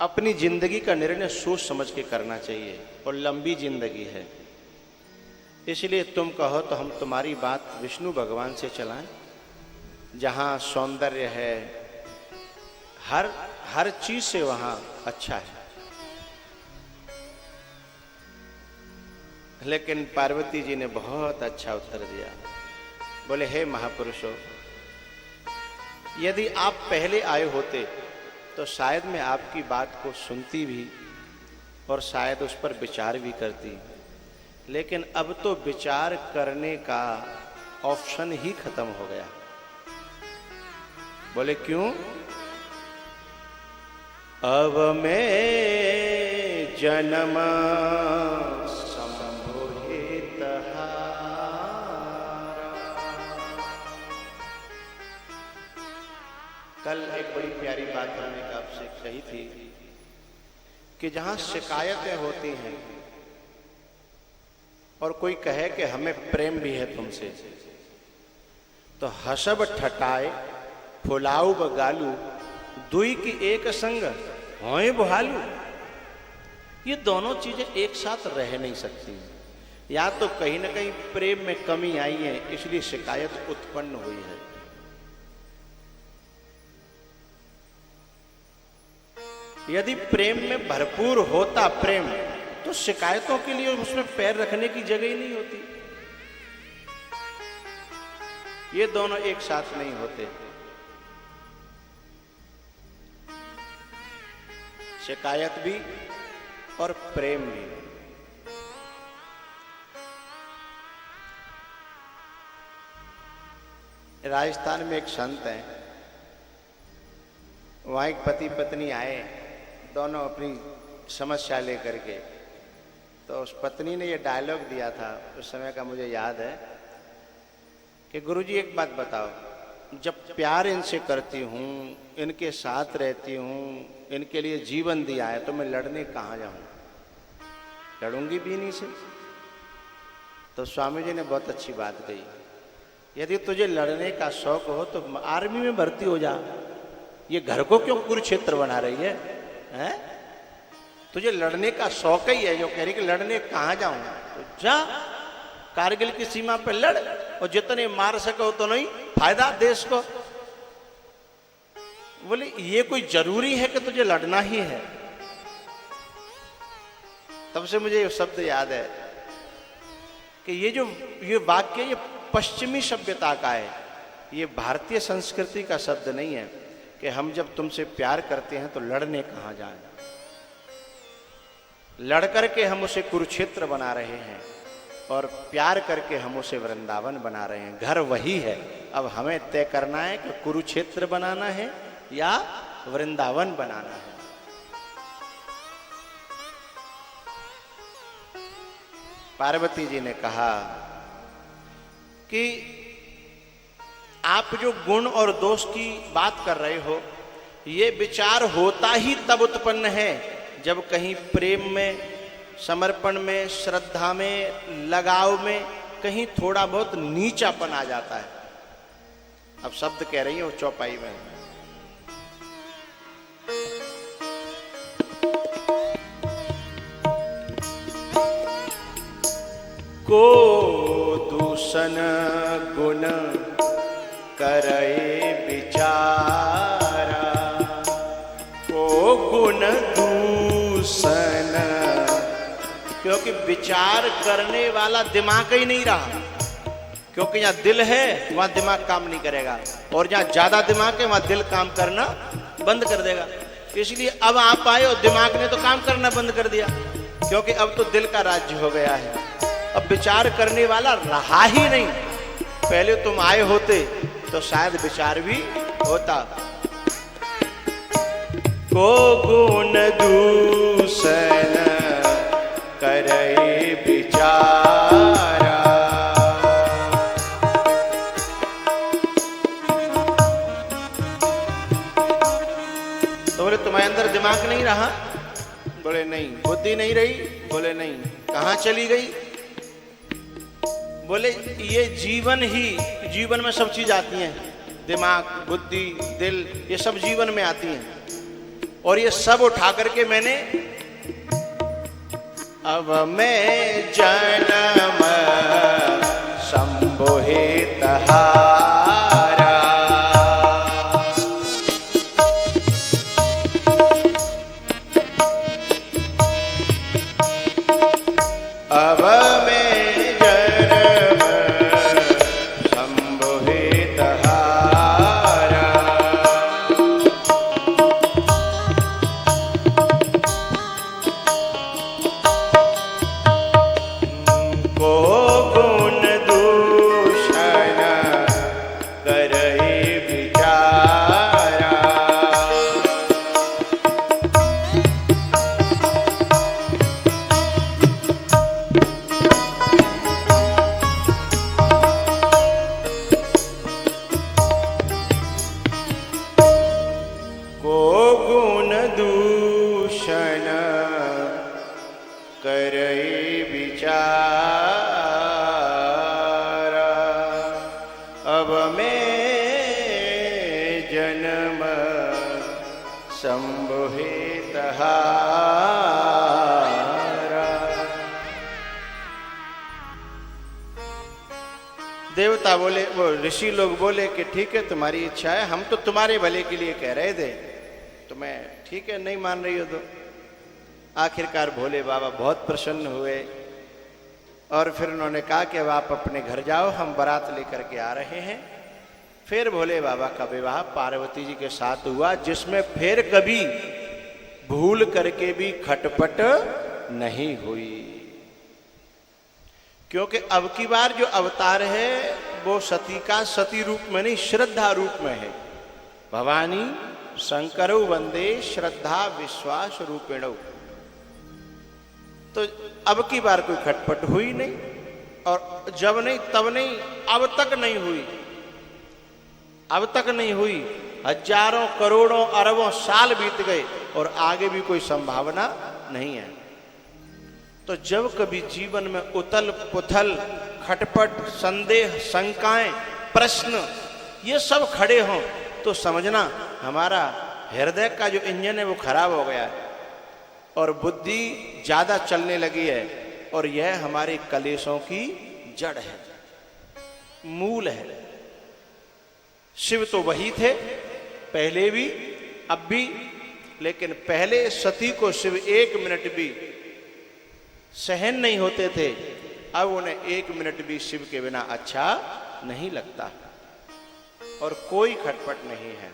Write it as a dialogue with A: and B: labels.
A: अपनी जिंदगी का निर्णय सोच समझ के करना चाहिए और लंबी जिंदगी है, इसलिए तुम कहो तो हम तुम्हारी बात विष्णु भगवान से चलाएं, जहां सौंदर्य है, हर चीज से वहां अच्छा है। लेकिन पार्वती जी ने बहुत अच्छा उत्तर दिया। बोले, हे महापुरुषों, यदि आप पहले आए होते तो शायद मैं आपकी बात को सुनती भी और शायद उस पर विचार भी करती, लेकिन अब तो विचार करने का ऑप्शन ही खत्म हो गया। बोले, क्यों? अब मैं जन्म संभोहित कल एक बड़ी प्यारी बात हमने आपसे कही थी कि जहां शिकायतें होती हैं और कोई कहे कि हमें प्रेम भी है तुमसे, तो हसब ठटाए फुलाऊ व गालू दुई की एक संग होए बुहालू, ये दोनों चीजें एक साथ रह नहीं सकती। या तो कहीं ना कहीं प्रेम में कमी आई है, इसलिए शिकायत उत्पन्न हुई है। यदि प्रेम में भरपूर होता प्रेम, तो शिकायतों के लिए उसमें पैर रखने की जगह ही नहीं होती। ये दोनों एक साथ नहीं होते। शिकायत भी और प्रेम भी। राजस्थान में एक संत हैं, वहां एक पति पत्नी आए, दोनों अपनी समस्या लेकर के। तो उस पत्नी ने ये डायलॉग दिया था, उस समय का मुझे याद है कि गुरुजी एक बात बताओ, जब प्यार इनसे करती हूँ, इनके साथ रहती हूँ, इनके लिए जीवन दिया है, तो मैं लड़ने कहाँ जाऊँ? लड़ूंगी भी इन्हीं से। तो स्वामी जी ने बहुत अच्छी बात कही, यदि तुझे लड़ने का शौक हो तो आर्मी में भर्ती हो जा। ये घर को क्यों कुरुक्षेत्र बना रही है, हैं? तुझे लड़ने का शौक ही है, जो कह रही कि लड़ने कहाँ जाऊं? तो जा कारगिल की सीमा पर लड़, और जितने मार सको तो नहीं फायदा देश को। बोले, ये कोई जरूरी है कि तुझे लड़ना ही है? तब से मुझे ये शब्द याद है कि ये वाक्य ये पश्चिमी सभ्यता का है, ये भारतीय संस्कृति का शब्द नहीं है कि हम जब तुमसे प्यार करते हैं तो लड़ने कहाँ जाएं। लड़ करके हम उसे कुरुक्षेत्र बना रहे हैं और प्यार करके हम उसे वृंदावन बना रहे हैं। घर वही है, अब हमें तय करना है कि कुरुक्षेत्र बनाना है या वृंदावन बनाना है। पार्वती जी ने कहा कि आप जो गुण और दोष की बात कर रहे हो, ये विचार होता ही तब उत्पन्न है जब कहीं प्रेम में, समर्पण में, श्रद्धा में, लगाव में कहीं थोड़ा बहुत नीचापन आ जाता है। अब शब्द कह रही हूं चौपाई में। को दूषण गुण करे विचारा, को गुण दूषण, क्योंकि विचार करने वाला दिमाग ही नहीं रहा, क्योंकि जहां दिल है वहां दिमाग काम नहीं करेगा, और जहां ज्यादा दिमाग है वहां दिल काम करना बंद कर देगा। इसलिए अब आप आए और दिमाग ने तो काम करना बंद कर दिया, क्योंकि अब तो दिल का राज्य हो गया है। अब विचार करने वाला रहा ही नहीं। पहले तुम आए होते तो शायद विचार भी होता। को गुण दूषण करे विचारा, तो बोले तुम्हारे अंदर दिमाग नहीं रहा? बोले नहीं। बुद्धि नहीं रही? बोले नहीं। कहाँ चली गई? बोले ये जीवन ही, जीवन में सब चीज आती हैं, दिमाग, बुद्धि, दिल, ये सब जीवन में आती हैं, और ये सब उठा करके मैंने अब मैं जन्म संबोहित हारा, अब मैं जन्म संबोहित हारा, को गुण दूषण करई विचारा, को गुण दूषण करई विचारा, अब मैं जन्म संबोहित हारा। देवता बोले, वो ऋषि लोग बोले कि ठीक है तुम्हारी इच्छा है, हम तो तुम्हारे भले के लिए कह रहे थे, तुम्हें ठीक है नहीं मान रही हो तो। आखिरकार भोले बाबा बहुत प्रसन्न हुए और फिर उन्होंने कहा कि अब आप अपने घर जाओ, हम बारात लेकर के आ रहे हैं। फिर भोले बाबा का विवाह पार्वती जी के साथ हुआ, जिसमें फिर कभी भूल करके भी खटपट नहीं हुई, क्योंकि अब की बार जो अवतार है वो सती का सती रूप में नहीं, श्रद्धा रूप में है। भवानी शंकरौ वंदे श्रद्धा विश्वास रूपिणौ। तो अब की बार कोई खटपट हुई नहीं, और जब नहीं तब नहीं, अब तक नहीं हुई, अब तक नहीं हुई। हजारों करोड़ों अरबों साल बीत गए और आगे भी कोई संभावना नहीं है। तो जब कभी जीवन में उथल पुथल, खटपट, संदेह, शंकाएं, प्रश्न ये सब खड़े हों तो समझना हमारा हृदय का जो इंजन है वो खराब हो गया है और बुद्धि ज्यादा चलने लगी है, और यह हमारे कलेशों की जड़ है, मूल है। शिव तो वही थे पहले भी अब भी, लेकिन पहले सती को शिव 1 मिनट भी सहन नहीं होते थे, अब उन्हें 1 मिनट भी शिव के बिना अच्छा नहीं लगता और कोई खटपट नहीं है।